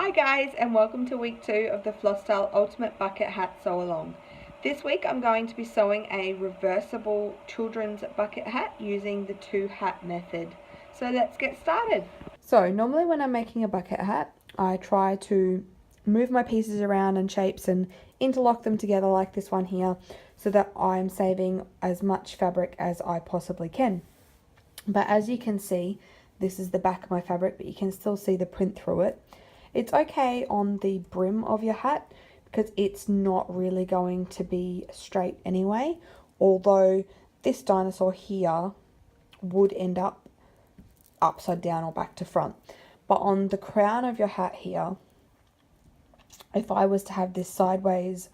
Hi guys, and welcome to week 2 of the Flosstyle Ultimate Bucket Hat Sew Along. This week I'm going to be sewing a reversible children's bucket hat using the 2-hat method. So let's get started. So normally when I'm making a bucket hat, I try to move my pieces around and shapes and interlock them together like this one here, so that I'm saving as much fabric as I possibly can. But as you can see, this is the back of my fabric, but you can still see the print through it. It's okay on the brim of your hat because it's not really going to be straight anyway, although this dinosaur here would end up upside down or back to front. But on the crown of your hat here, if I was to have this sideways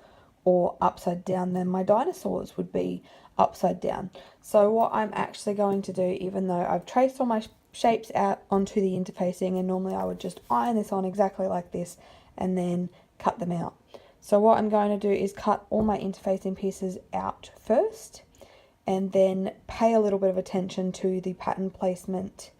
or upside down, then my dinosaurs would be upside down. So what I'm actually going to do, even though I've traced all my shapes out onto the interfacing, and normally I would just iron this on exactly like this and then cut them out. So what I'm going to do is cut all my interfacing pieces out first and then pay a little bit of attention to the pattern placement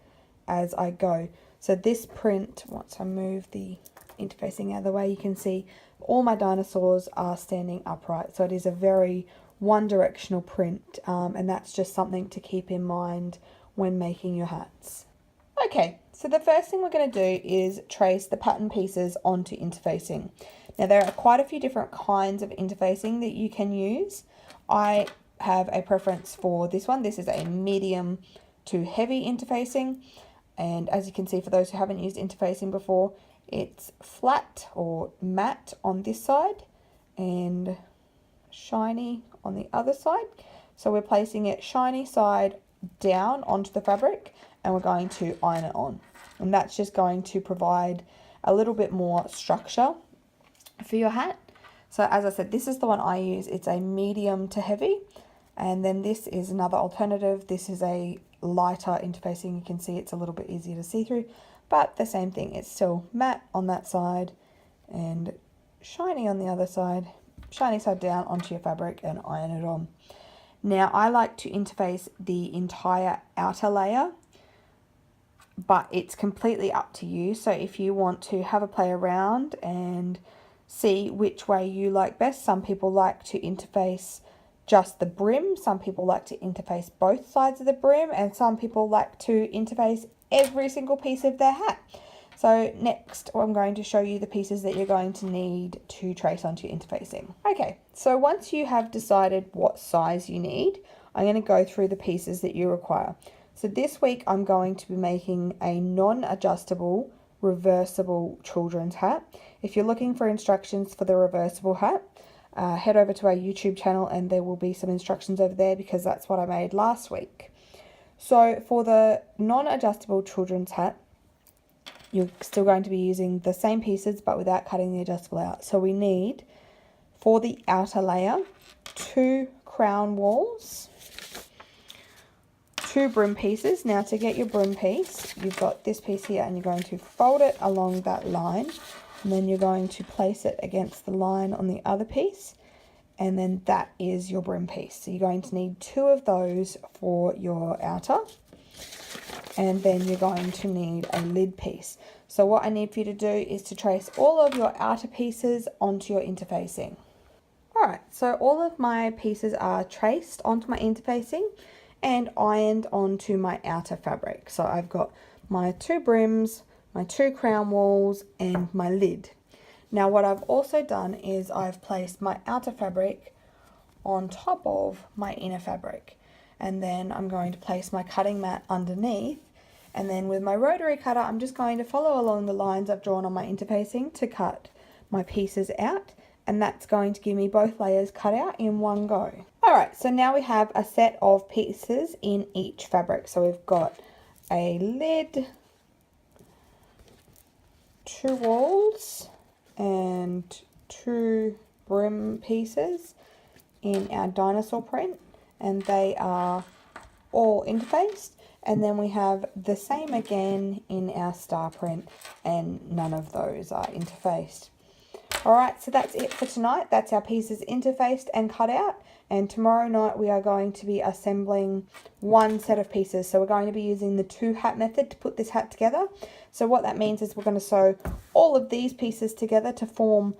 as I go. So this print, once I move the interfacing out of the way, you can see all my dinosaurs are standing upright. So it is a very one-directional print, and that's just something to keep in mind when making your hats. Okay, so the first thing we're going to do is trace the pattern pieces onto interfacing. Now there are quite a few different kinds of interfacing that you can use. I have a preference for this one. This is a medium to heavy interfacing, and as you can see, for those who haven't used interfacing before, it's flat or matte on this side and shiny on the other side. So we're placing it shiny side down onto the fabric and we're going to iron it on, and that's just going to provide a little bit more structure for your hat. So as I said, this is the one I use. It's a medium to heavy, and then this is another alternative. This is a lighter interfacing. You can see it's a little bit easier to see through, but the same thing. It's still matte on that side and shiny on the other side, shiny side down onto your fabric and iron it on. Now I like to interface the entire outer layer, but it's completely up to you. So if you want to have a play around and see which way you like best, some people like to interface just the brim, some people like to interface both sides of the brim, and some people like to interface every single piece of their hat. So next I'm going to show you the pieces that you're going to need to trace onto your interfacing. Okay, so once you have decided what size you need, I'm going to go through the pieces that you require. So this week I'm going to be making a non-adjustable reversible children's hat. If you're looking for instructions for the reversible hat, head over to our YouTube channel and there will be some instructions over there, because that's what I made last week. So for the non-adjustable children's hat, you're still going to be using the same pieces but without cutting the adjustable out. So we need, for the outer layer, 2 crown walls, 2 brim pieces. Now to get your brim piece, you've got this piece here and you're going to fold it along that line, and then you're going to place it against the line on the other piece, and then that is your brim piece. So you're going to need 2 of those for your outer, and then you're going to need a lid piece. So what I need for you to do is to trace all of your outer pieces onto your interfacing. Alright, so all of my pieces are traced onto my interfacing and ironed onto my outer fabric. So I've got my 2 brims, my 2 crown walls, and my lid. Now what I've also done is I've placed my outer fabric on top of my inner fabric, and then I'm going to place my cutting mat underneath, and then with my rotary cutter I'm just going to follow along the lines I've drawn on my interfacing to cut my pieces out, and that's going to give me both layers cut out in one go. Alright, so now we have a set of pieces in each fabric. So we've got a lid, 2 walls, and 2 brim pieces in our dinosaur print, and they are all interfaced. And then we have the same again in our star print, and none of those are interfaced. Alright, so that's it for tonight. That's our pieces interfaced and cut out. And tomorrow night we are going to be assembling one set of pieces. So we're going to be using the 2 hat method to put this hat together. So what that means is we're going to sew all of these pieces together to form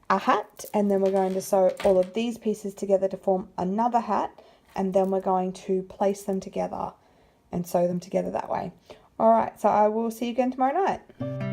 a hat. And then we're going to sew all of these pieces together to form another hat. And then we're going to place them together and sew them together that way. Alright, so I will see you again tomorrow night.